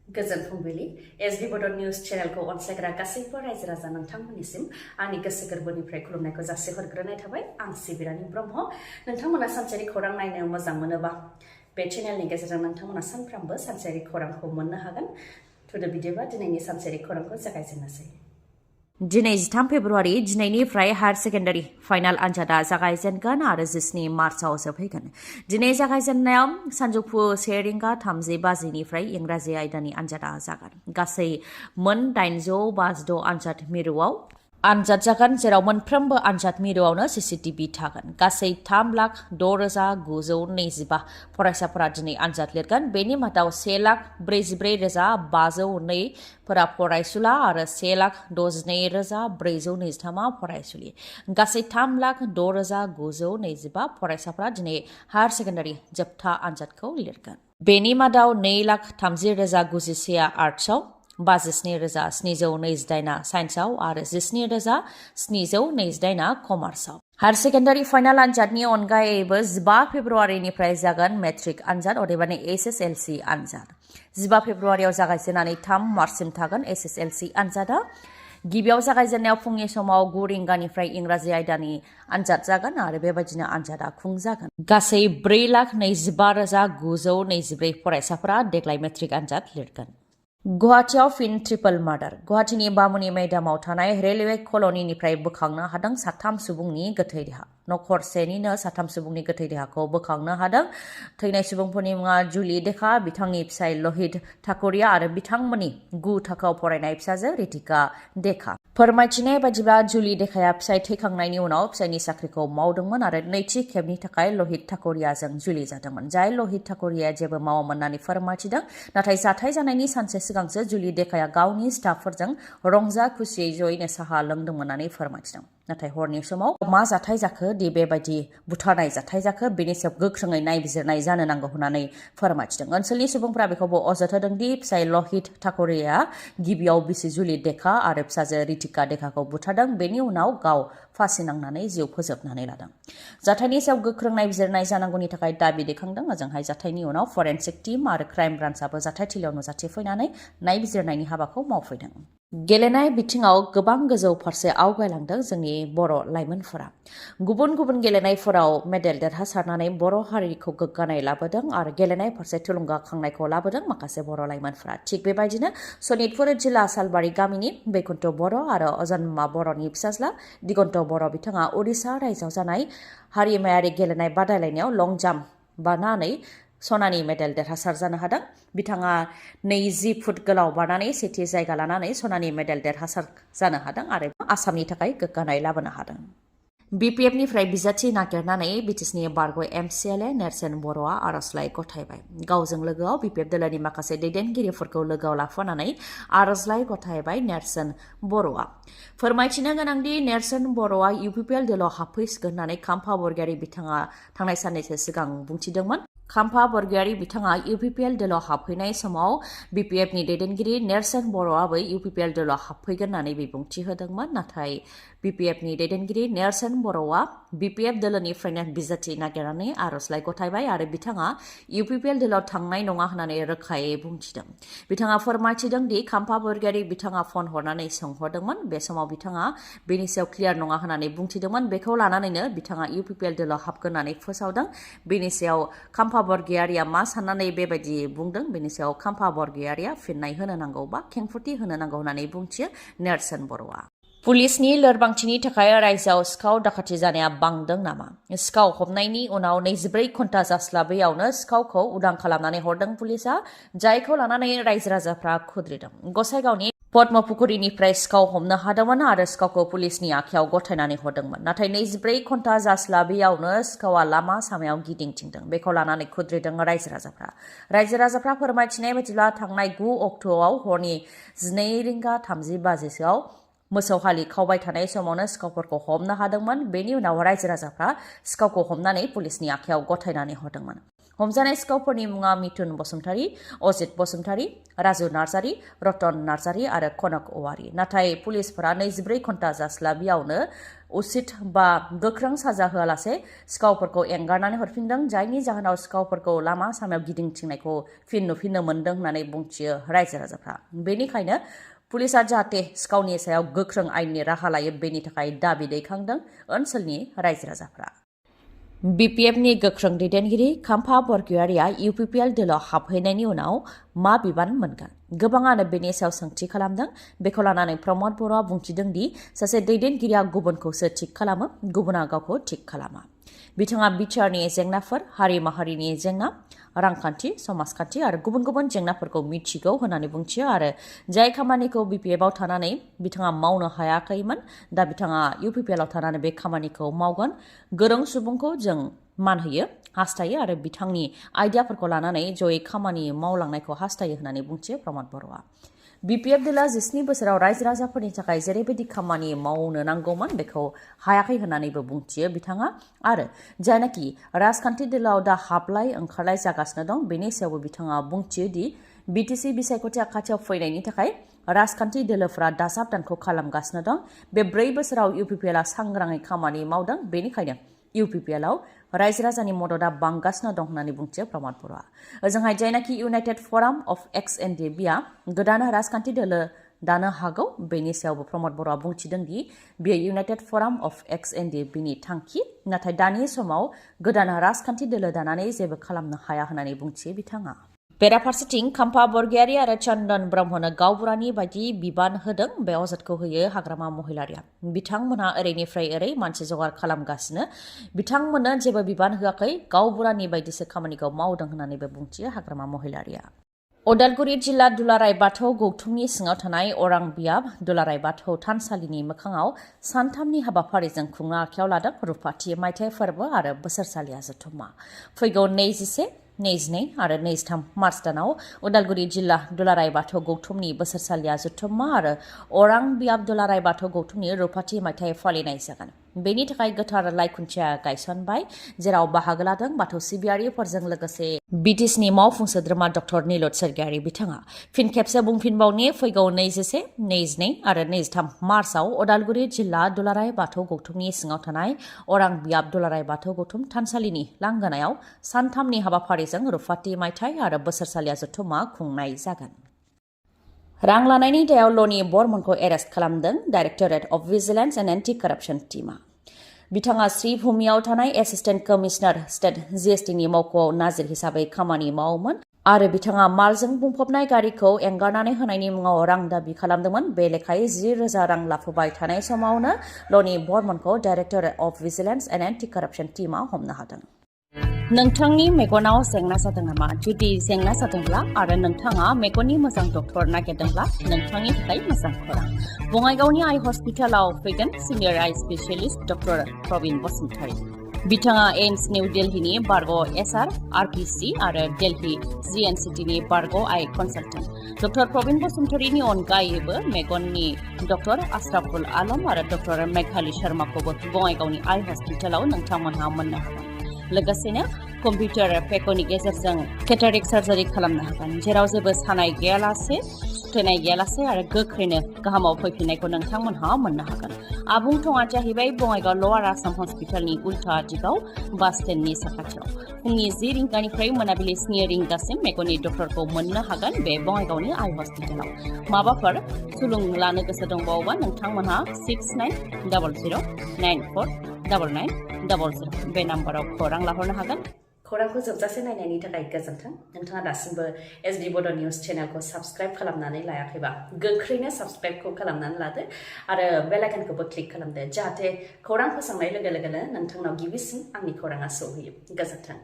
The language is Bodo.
गोजोन फुंबिलि एसबी बड निउज चेनेलखौ अनसायग्रा गासैबो रायजो राजा नोंथांमोननिसिम आंनि गोसो गोरबोनिफ्राय खुलुमनायखौ जासिहरग्रोनाय थाबाय आं सिबि रानि ब्रह्म नोंथांमोना सानसेयारि खौरां नायनो मोजां मोनोबा बे चेनेलनि गेजेरजों नोंथांमोना सानफ्रामबो सानसेयारि खौरांखौ मोननो हागोन थुदो बिदिबा दिनैनि सानसेयारि खौरांखौ जागायजेननोसै दिनै 13 फेब्रुवारि दिनैनिफ्राय हायार सेकेन्डारि फाइनाल आनजादा जागायजेनगोन आरो 17 मार्चआव जोबहैगोन दिनै जागायजेननायाव सानजौफु 1:30 इंराजि आयदानि आनजादा जागोन गासै मोन 856 आनजाद मिरुआव आनजाद जागोन जेराव मोनफ्रोमबो आनजाद मिरुआवनो सीसीटीवी थागोन गासै 3,06,925 फरायसाफोरा दिनै आनजाद लिरगोन बेनि मादाव 1,44,502 फोरा फरायसुला आरो 1,62,423 फरायसुलि गासै 3,06,925 फरायसाफोरा दिनै हायार सेकेन्डारि जोबथा आनजादखौ लिरगोन बेनि मादाव 2,30,091 आर्टसआव 57,728 साइन्सआव आरो 17,728 कमार्सआव हायार सेकेन्डारि फाइनाल आनजादनि अनगायैबो 15 फेब्रुवारिनिफ्राय जागोन मेट्रिक आनजाद अदेबानि एसएसएलसी आनजाद 15 फेब्रुवारियाव जागायजेननानै 3 मार्चसिम थागोन एसएसएलसी आनजादा गिबियाव जागायजेननायाव फुंनि समाव 9 रिंगानिफ्राय इंराजि आयदानि आनजाद जागोन आरो बेबायदिनो आनजादा खुंजागोन गासै 4,25,924 फरायसाफोरा देग्लाय मेट्रिक आनजाद लिरगोन गुवाहाटीआव फिन ट्रिपल मार्डार गुवाहाटीनि बामुनि मैदामाव थानाय रेलवे कल'निनिफ्राय बोखांनो हादों 3 सुबुंनि गोथै देहा नखरसेनिनो 3 सुबुंनि गोथै देहाखौ बोखांनो हादों थैनाय सुबुंफोरनि मुङा जुलि देखा बिथांनि फिसाय लहित ठाकुरिया आरो बिथांमोननि 9 थाखोआव फरायनाय फिसाजो रितिका देखा फोरमायथिनाय बायदिब्ला जुलि देखाया फिसाय थैखांनायनि उनाव फिसायनि साख्रिखौ मावदोंमोन आरो नैथि खेबनि थाखाय लहित ठाकुरियाजों जुलि जादोंमोन जाय लहित ठाकुरिया जेबो मावामोन होननानै फोरमायथिदों नाथाय जाथाय जानायनि सानसे सिगांसो जुलि देखाया गावनि स्टाफफोरजों रंजा खुसियै जयैनो साहा लोंदोंमोन होननानै फोरमायथिदों नाथाय हरनि समाव मा जाथाय जाखो दि बेबायदि बुथारनाय जाथाय जाखो बेनि सायाव गोख्रोङै नायबिजिरनाय जानो नांगौ होननानै फोरमायथिदों ओनसोलनि सुबुंफोरा बेखौबो अजद होदों दि फिसाय लहित ठाकुरिया गिबियाव बिसि जुलि देखा आरो फिसाजो रितिका देखाखौ बुथारदों बेनि उनाव गाव फासि नांनानै जिउ फोजोबनानै लादों जाथायनि सायाव गोख्रों नायबिजिरनाय जानांगौनि थाखाय दाबि दैखांदों ओजोंहाय जाथायनि उनाव फरेन्सिक टीम आरो क्राइम ब्रान्चआबो जाथायथिलियाव नुजाथिफैनानै नायबिजिरनायनि हाबाखौ मावफैदों गेलेनाय बिथिङाव गोबां गोजौ फारसे आवगायलांदों जोंनि बर' लाइमोनफोरा गुबुन गुबुन गेलेनायफोराव मेडेल देरहासारनानै बर' हारिखौ गोग्गानाय लाबोदों आरो गेलेनाय फारसे थुलुंगाखांनायखौ लाबोदों माखासे बर' लाइमोनफोरा थिग बेबायदिनो सनितपुर जिल्ला सालबारि गामिनि बैकुन्थ बर' आरो अजन्मा बर'नि फिसाज्ला दिगन्त बर' बिथाङा उरिष्या रायजोआव जानाय हारिमायारि गेलेनाय बादायलायनायाव लं जाम्प बारनानै सनानि मेडेल देरहासार जानो हादों बिथाङा 20 फुट गोलाव बारनानै सेथि जायगा लानानै सनानि मेडेल देरहासार जानो हादों आरो आसामनि थाखाय गोग्गानाय लाबोनो हादों बिपिएफनिफ्राय बिजाथि नागिरनानै बिटिसिनि बारग' एमसिएलए नेरसोन बर'आ आर'जलाइ गथायबाय गावजों लोगोआव बिपिएफ दोलोनि माखासे दैदेनगिरिफोरखौ लोगोआव लाफानानै आर'जलाइ गथायबाय नेरसोन बर'आ फोरमायथिनो गोनांदि नेरसोन बर'आ UPPL दोलोआव हाबफैसिगोन होननानै खाम्फा बरगयारि बिथाङा थांनाय साननैसो सिगां बुंथिदोंमोन खाम्फा बरगयारि बिथाङा UPPL दोलोआव हाबफैनाय समाव बिपिएफनि दैदेनगिरि नेरसोन बर'आबो UPPL दोलोआव हाबफैगोन होननानै बिबुंथि होदोंमोन नाथाय बिपिएफनि दैदेनगिरि नेरसोन बर'आ बिपिएफ दोलोनिफ्रायनो बिजाथि नागिरनानै आर'जलाइ गथायबाय आरो बिथाङा UPPL दोलोआव थांनाय नङा होननानै रोखायै बुंथिदों बिथाङा फोरमायथिदों दि खाम्फा बरगयारि बिथाङा फन हरनानै सोंहरदोंमोन बे समाव बिथाङा बेनि सायाव क्लियार नङा होननानै बुंथिदोंमोन बेखौ लानानैनो बिथाङा UPPL दोलोआव हाबगोन होननानै फोसावदों बेनि सायाव खाम्फा बरगयारिया मा साननानै बेबायदि बुंदों बेनि सायाव खाम्फा बरगयारिया फिननाय होनो नांगौ बा खेंफोरथि होनो नांगौ होननानै बुंथियो नेरसोन बर'आ पुलिसनि लोरबांथिनि थाखाय रायजोआव सिखाव दाखाथि जानाया बांदों नामा सिखाव हमनायनि उनाव 24 घन्टा जास्लाबैयावनो सिखावखौ उदां खालामनानै हरदों पुलिसआ जायखौ लानानै रायजो राजाफ्रा खुद्रिदों गसाइगावनि पद्मपुखुरिनिफ्राय सिखाव हमनो हादोंमोन आरो सिखावखौ पुलिसनि आखायाव गथायनानै हरदोंमोन नाथाय 24 घन्टा जास्लाबैयावनो सिखावा लामा सामायाव गिदिंथिंदों बेखौ लानानै खुद्रिदों रायजो राजाफ्रा फोरमायथिनाय बायदिब्ला थांनाय 9 अक्ट'आव हरनि 12:30 बाजिसोआव मोसौ हालि खावबाय थानाय समावनो सिखावफोरखौ हमनो हादोंमोन बेनि उनाव रायजो राजाफ्रा सिखावखौ हमनानै पुलिसनि आखायाव गथायनानै हरदोंमोन हमजानाय सिखावफोरनि मुङा मिथुन बसुमतारी, अजित बसुमतारी, राजु नार्जारी, रतन नार्जारी आरो कनक औवारी। नाथाय पुलिसफोरा 24 घन्टा जास्लाबियावनो उसित बा गोख्रों साजा होआलासे सिखावफोरखौ एंगारनानै हरफिनदों, जायनि जाहोनाव सिखावफोरखौ लामा सामायाव गिदिंथिंनायखौ फिन नुफिननो मोन्दों होननानै बुंथियो रायजो राजाफ्रा। बेनिखायनो पुलिसा जाहाथे सिखावनि सायाव गोख्रों आयेननि राहा लायो बेनि थाखाय दाबि दैखांदों ओनसोलनि रायजो राजाफ्रा। BPFनि गोख्रों दैदेनगिरि खाम्फा बरगयारिया UPPL दोलोआव हाबहैनायनि उनाव मा बिबान मोनगोन? गोबाङानो बेनि सायाव सोंथि खालामदों। बेखौ लानानै प्रमद बर'आ बुंथिदों दि सासे दैदेनगिरिया गुबुनखौसो थिग खालामो, गुबुना गावखौ थिग खालामा। बिथाङा बिटिआरनि जेंनाफोर, हारि माहारिनि जेंना, रांखान्थि, समाजखान्थि आरो गुबुन गुबुन जेंनाफोरखौ मिथिगौ होननानै बुंथियो आरो जाय खामानिखौ BPFआव थानानै बिथाङा मावनो हायाखैमोन, दा बिथाङा UPPLआव थानानै बे खामानिखौ मावगोन। गोरों सुबुंखौ जों मान होयो, हास्थायो आरो बिथांनि आइडियाफोरखौ लानानै जयै खामानि मावलांनायखौ हास्थायो होननानै बुंथियो प्रमद बर'आ। BPF दोला 17 बोसोराव रायजो राजाफोरनि थाखाय जेरैबायदि खामानि मावनो नांगौमोन बेखौ हायाखै होननानैबो बुंथियो बिथाङा आरो जायनाखि राजखान्थि दोलाव दा हाबलाय ओंखारलाय जागासिनो दं बेनि सायावबो बिथाङा बुंथियो दि BTC बिसायख'थिया खाथियाव फैनायनि थाखाय राजखान्थि दोलोफोरा दाजाब दानख' खालामगासिनो दं। बे 4 बोसोराव UPPLआ सांग्राङै खामानि मावदों, बेनिखायनो UPPLआव रायजो राजानि मददआ बांगासिनो दं होननानै बुंथियो प्रमद बर'आ। ओजोंहाय जायनाखि इउनाइटेड फराम अफ XNDBआ गोदान राजखान्थि दोलो दानो हागौ बेनि सायावबो प्रमद बर'आ बुंथिदों दि बेयो इउनाइटेड फराम अफ XNDBनि थांखि, नाथाय दानि समाव गोदान राजखान्थि दोलो दानानै जेबो खालामनो हाया होननानै बुंथियो बिथाङा। बेराफारसेथिं खाम्फा बरगयारी आरो चन्दन ब्रह्मनो गावबुरानि बायदि बिबान होदों। बे अजदखौ होयो हाग्रामा महिलारिया। बिथांमोनहा ओरैनिफ्राय ओरै मानसि जगार खालामगासिनो, बिथांमोननो जेबो बिबान होआखै, गावबुरानि बायदिसो खामानिखौ मावदों होननानैबो बुंथियो हाग्रामा महिलारिया। उदालगुरि जिल्ला दुलाराय बाथौ गौथुमनि सिङाव थानाय अरां बियाब दुलाराय बाथौ थानसालिनि मोखाङाव सानथामनि हाबाफारिजों खुंनो आखायाव लादों रुफाथि मायथाइ फोरबो आरो बोसोरसालिया जथुम्मा। फैगौ 21, 22 आरो 23 मार्च दानाव उदालगुरि जिल्ला दुलाराय बाथौ गौथुमनि बोसोरसालिया जथुम्मा आरो अरां बियाब दुलाराय बाथौ गौथुमनि रुफाथि मायथाइ फालिनाय जागोन। बेनि थाखाय गोथार लाइखुन्थिया गायसनबाय, जेराव बाहागो लादों बाथौ सिबियारिफोरजों लोगोसे BTCनि मावफुं सोद्रोमा डक्टर निलत सोरगियारि बिथाङा। फिन खेबसे बुंफिनबावनि फैगौ 21, 22 आरो 23 मार्चआव उदालगुरि जिल्ला दुलाराय बाथौ गौथुमनि सिङाव थानाय अरां बियाब दुलाराय बाथौ गौथुम थानसालिनि लांगोनायाव सानथामनि हाबाफारिजों रुफाथि मायथाइ आरो बोसोरसालिया जथुम्मा खुंनाय जागोन। रां लानायनि दायाव ल'नि बर्मनखौ एरेस्ट खालामदों directorate of vigilance and anti कराप्सन टीमआ। बिथाङा श्रीभूमियाव थानाय एसिस्टेन्ट कमिशनार स्टेट GSTनि मावख'आव नाजिर हिसाबै खामानि मावोमोन आरो बिथाङा मालजों बुंफबनाय गारिखौ एंगारनानै होनायनि मुङाव रां दाबि खालामदोंमोन। बे लेखायै 10,000 रां लाफुबाय थानाय समावनो ल'नि बर्मनखौ directorate of vigilance and anti कराप्सन टीमआ हमनो हादों। नोंथांनि मेगनाव जेंना जादों नामा? जुदि जेंना जादोंब्ला आरो नोंथाङा मेगननि मोजां डक्टर नागिरदोंब्ला नोंथांनि थाखाय मोजां खौरां। बङाइगावनि आइ हस्पिटालाव फैगोन सिनियर आइ स्पेशलिस्ट डक्टर प्रबिन बसुमतारी। बिथाङा एम्स निउ दिल्लीनि बारग' SR, RPC आरो दिल्ली GNCTनि बारग' आइ कनसालटेन्ट। डक्टर प्रबिन बसुमतारीनि अनगायैबो मेगननि डक्टर आशराफुल आलम आरो डक्टर मेघाली शर्माखौबो बङाइगावनि आइ हस्पिटालाव नोंथांमोनहा मोननो हागोन। लोगोसेनो कम्पिउटार पेकनि गेजेरजों केटारेक्ट सार्जारि खालामनो हागोन, जेराव जेबो सानाय गैयालासे, सुथेनाय गैयालासे आरो गोख्रैनो गाहामाव फैफिननायखौ नोंथांमोनहा मोननो हागोन। आबुं थङा जाहैबाय बङाइगाव लवार आसाम हस्पिटालनि उल्था दिगाव बास स्टेन्डनि साखाथियाव। फुंनि 10 रिंगानिफ्राय मोनाबिलि 7 रिंगासिम मेगननि डक्टरखौ मोननो हागोन बे बङाइगावनि आइ हस्पिटालाव। माबाफोर सुलुं लानो गोसो दंबावोबा नोंथांमोनहा 6900949900 बे नाम्बाराव खौरां लाहरनो हागोन। खौरांखौ जोबजासे नायनायनि थाखाय गोजोन्थों। नोंथाङा दासिमबो SB बड' निउस चेनेलखौ साबस्क्राइब खालामनानै लायाखैबा गोख्रैनो साबस्क्राइबखौ खालामनानै लादो आरो बेल आइकनखौबो क्लिक खालामदो, जाहाथे खौरां फोसावनाय लोगो लोगोनो नोंथांनाव गिबिसिन आंनि खौराङा सौहैयो। गोजोन्थों।